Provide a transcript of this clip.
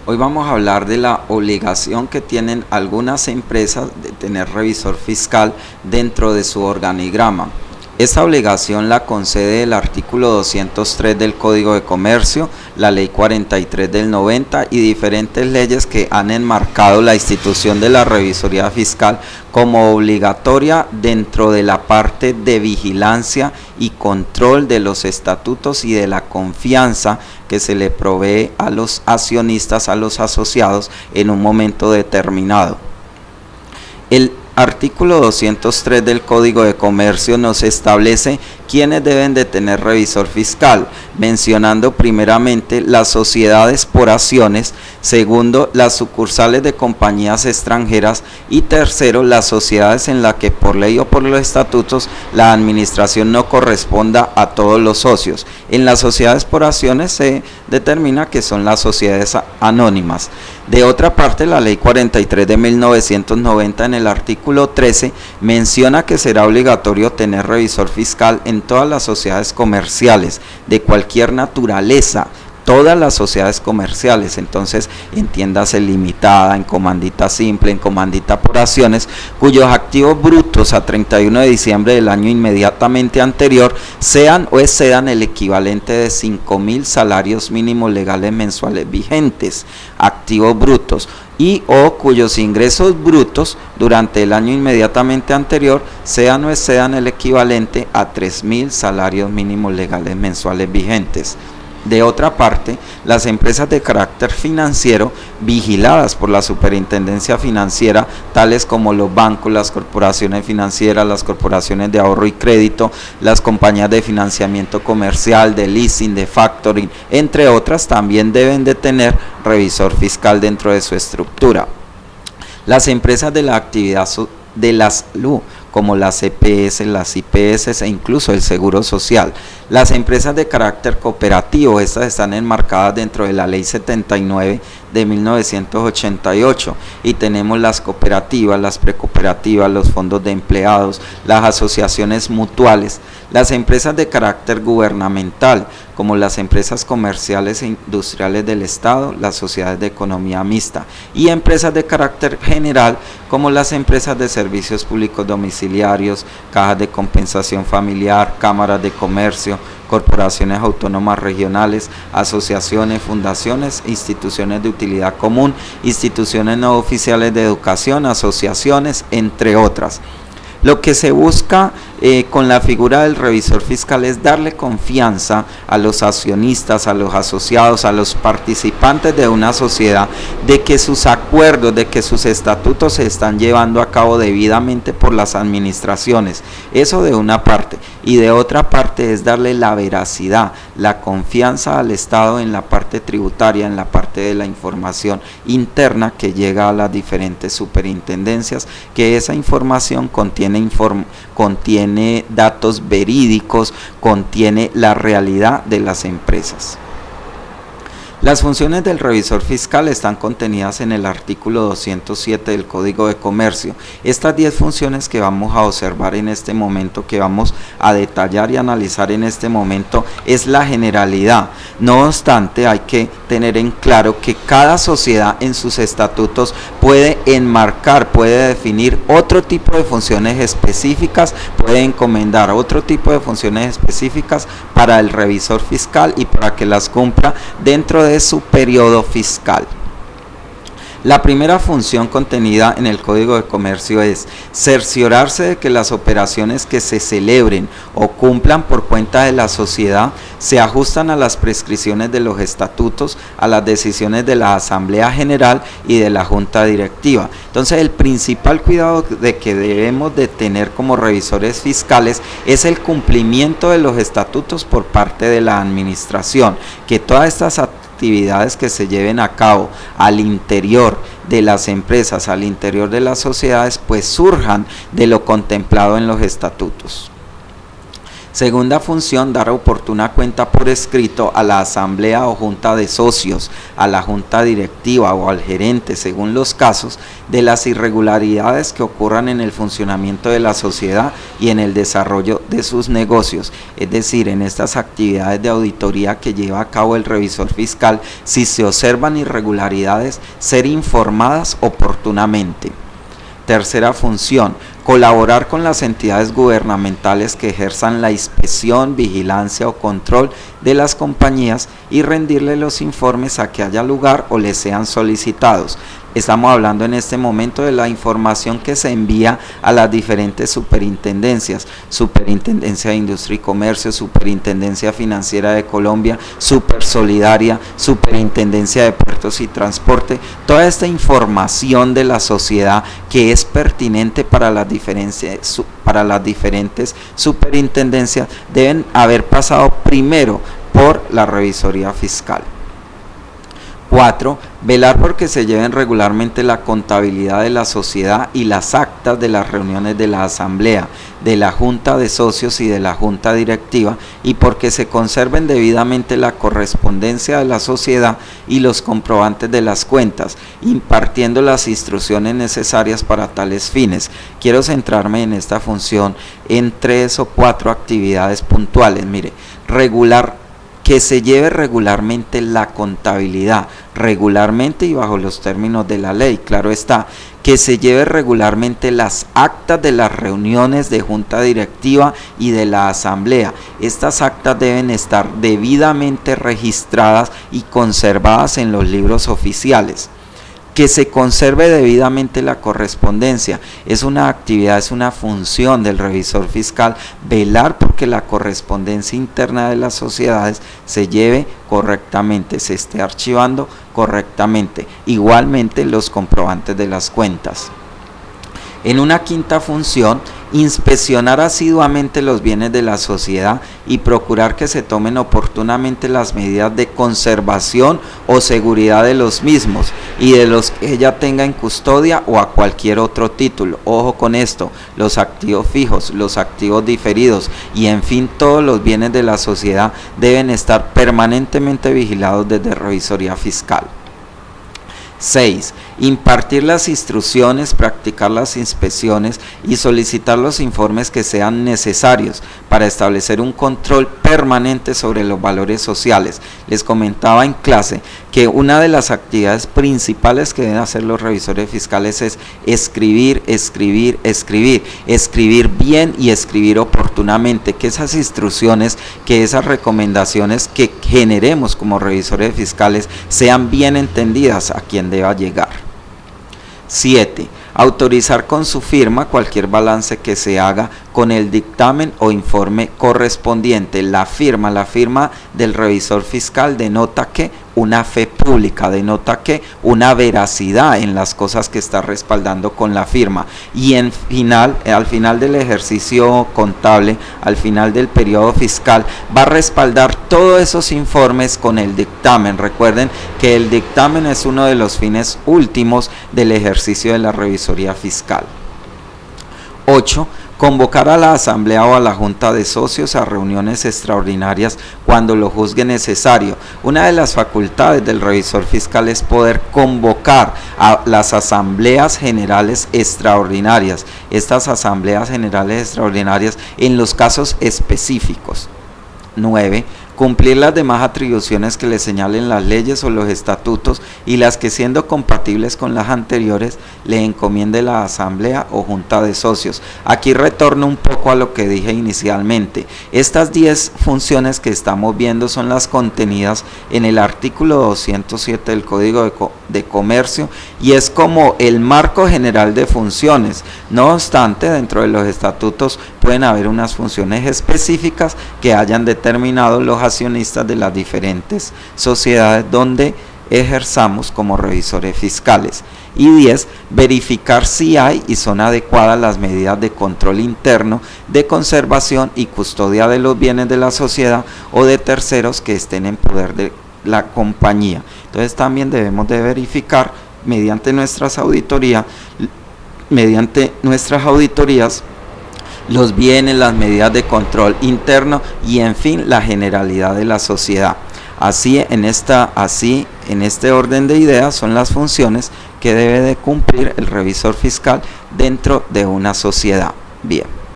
Hoy vamos a hablar de la obligación que tienen algunas empresas de tener revisor fiscal dentro de su organigrama. Esta obligación la concede el artículo 203 del Código de Comercio, la Ley 43 del 90 y diferentes leyes que han enmarcado la institución de la revisoría fiscal como obligatoria dentro de la parte de vigilancia y control de los estatutos y de la confianza que se le provee a los accionistas, a los asociados en un momento determinado. El artículo 203 del Código de Comercio nos establece quiénes deben de tener revisor fiscal, mencionando primeramente las sociedades por acciones, segundo las sucursales de compañías extranjeras y tercero las sociedades en las que por ley o por los estatutos la administración no corresponda a todos los socios. En las sociedades por acciones se determina que son las sociedades anónimas. De otra parte, la Ley 43 de 1990 en el artículo 13 menciona que será obligatorio tener revisor fiscal en todas las sociedades comerciales de cualquier naturaleza, todas las sociedades comerciales, entonces entiéndase limitada, en comandita simple, en comandita por acciones, cuyos activos brutos a 31 de diciembre del año inmediatamente anterior sean o excedan el equivalente de 5.000 salarios mínimos legales mensuales vigentes, activos brutos, y o cuyos ingresos brutos durante el año inmediatamente anterior sean o excedan el equivalente a 3.000 salarios mínimos legales mensuales vigentes. De otra parte, las empresas de carácter financiero vigiladas por la Superintendencia Financiera, tales como los bancos, las corporaciones financieras, las corporaciones de ahorro y crédito, las compañías de financiamiento comercial, de leasing, de factoring, entre otras, también deben de tener revisor fiscal dentro de su estructura. Las empresas de la actividad de la salud, como las EPS, las IPS e incluso el Seguro Social. Las empresas de carácter cooperativo, estas están enmarcadas dentro de la Ley 79 de 1988 y tenemos las cooperativas, las precooperativas, los fondos de empleados, las asociaciones mutuales, las empresas de carácter gubernamental, como las empresas comerciales e industriales del Estado, las sociedades de economía mixta y empresas de carácter general, como las empresas de servicios públicos domiciliarios, cajas de compensación familiar, cámaras de comercio, corporaciones autónomas regionales, asociaciones, fundaciones, instituciones de utilidad común, instituciones no oficiales de educación, asociaciones, entre otras. Lo que se busca con la figura del revisor fiscal es darle confianza a los accionistas, a los asociados, a los participantes de una sociedad, de que sus acuerdos, de que sus estatutos se están llevando a cabo debidamente por las administraciones. Eso de una parte. Y de otra parte es darle la veracidad, la confianza al Estado en la parte tributaria, en la parte de la información interna que llega a las diferentes superintendencias, que esa información contiene datos verídicos, contiene la realidad de las empresas. Las funciones del revisor fiscal están contenidas en el artículo 207 del Código de Comercio. Estas 10 funciones que vamos a observar en este momento, que vamos a detallar y analizar en este momento, es la generalidad. No obstante, hay que tener en claro que cada sociedad en sus estatutos puede enmarcar, puede definir otro tipo de funciones específicas, puede encomendar otro tipo de funciones específicas para el revisor fiscal y para que las cumpla dentro de su periodo fiscal. La primera función contenida en el Código de Comercio es cerciorarse de que las operaciones que se celebren o cumplan por cuenta de la sociedad se ajustan a las prescripciones de los estatutos, a las decisiones de la Asamblea General y de la Junta Directiva. Entonces, el principal cuidado de que debemos de tener como revisores fiscales es el cumplimiento de los estatutos por parte de la administración, que todas estas actividades que se lleven a cabo al interior de las empresas, al interior de las sociedades, pues surjan de lo contemplado en los estatutos. Segunda función, dar oportuna cuenta por escrito a la asamblea o junta de socios, a la junta directiva o al gerente, según los casos, de las irregularidades que ocurran en el funcionamiento de la sociedad y en el desarrollo de sus negocios. Es decir, en estas actividades de auditoría que lleva a cabo el revisor fiscal, si se observan irregularidades, ser informadas oportunamente. Tercera función, colaborar con las entidades gubernamentales que ejerzan la inspección, vigilancia o control de las compañías y rendirle los informes a que haya lugar o les sean solicitados. Estamos hablando en este momento de la información que se envía a las diferentes superintendencias, Superintendencia de Industria y Comercio, Superintendencia Financiera de Colombia, Supersolidaria, Superintendencia de Puertos y Transporte, toda esta información de la sociedad que es pertinente para las diferentes superintendencias deben haber pasado primero por la revisoría fiscal. 4. Velar porque se lleven regularmente la contabilidad de la sociedad y las actas de las reuniones de la asamblea, de la junta de socios y de la junta directiva, y porque se conserven debidamente la correspondencia de la sociedad y los comprobantes de las cuentas, impartiendo las instrucciones necesarias para tales fines. Quiero centrarme en esta función en 3 o 4 actividades puntuales. Mire, que se lleve regularmente la contabilidad, regularmente y bajo los términos de la ley, claro está, que se lleve regularmente las actas de las reuniones de junta directiva y de la asamblea. Estas actas deben estar debidamente registradas y conservadas en los libros oficiales. Que se conserve debidamente la correspondencia. Es una actividad, es una función del revisor fiscal velar porque la correspondencia interna de las sociedades se lleve correctamente, se esté archivando correctamente. Igualmente los comprobantes de las cuentas. En una quinta función, inspeccionar asiduamente los bienes de la sociedad y procurar que se tomen oportunamente las medidas de conservación o seguridad de los mismos y de los que ella tenga en custodia o a cualquier otro título. Ojo con esto, los activos fijos, los activos diferidos y en fin todos los bienes de la sociedad deben estar permanentemente vigilados desde revisoría fiscal. 6. Impartir las instrucciones, practicar las inspecciones y solicitar los informes que sean necesarios para establecer un control permanente sobre los valores sociales. Les comentaba en clase que una de las actividades principales que deben hacer los revisores fiscales es escribir bien y escribir oportunamente, que esas instrucciones, que esas recomendaciones que generemos como revisores fiscales sean bien entendidas a quien deba llegar. 7. Autorizar con su firma cualquier balance que se haga con el dictamen o informe correspondiente. La firma del revisor fiscal denota que una fe pública, denota que una veracidad en las cosas que está respaldando con la firma. Y al final del ejercicio contable, al final del periodo fiscal, va a respaldar todos esos informes con el dictamen. Recuerden que el dictamen es uno de los fines últimos del ejercicio de la revisoría fiscal. 8. Convocar a la asamblea o a la junta de socios a reuniones extraordinarias cuando lo juzgue necesario. Una de las facultades del revisor fiscal es poder convocar a las asambleas generales extraordinarias. Estas asambleas generales extraordinarias en los casos específicos. 9. Cumplir las demás atribuciones que le señalen las leyes o los estatutos y las que siendo compatibles con las anteriores le encomiende la asamblea o junta de socios. Aquí retorno un poco a lo que dije inicialmente. Estas 10 funciones que estamos viendo son las contenidas en el artículo 207 del Código de Comercio y es como el marco general de funciones. No obstante, dentro de los estatutos pueden haber unas funciones específicas que hayan determinado los accionistas de las diferentes sociedades donde ejerzamos como revisores fiscales. Y 10. Verificar si hay y son adecuadas las medidas de control interno, de conservación y custodia de los bienes de la sociedad o de terceros que estén en poder de la compañía. Entonces también debemos de verificar mediante nuestras auditorías los bienes, las medidas de control interno y en fin la generalidad de la sociedad. Así en este orden de ideas son las funciones que debe de cumplir el revisor fiscal dentro de una sociedad. Bien.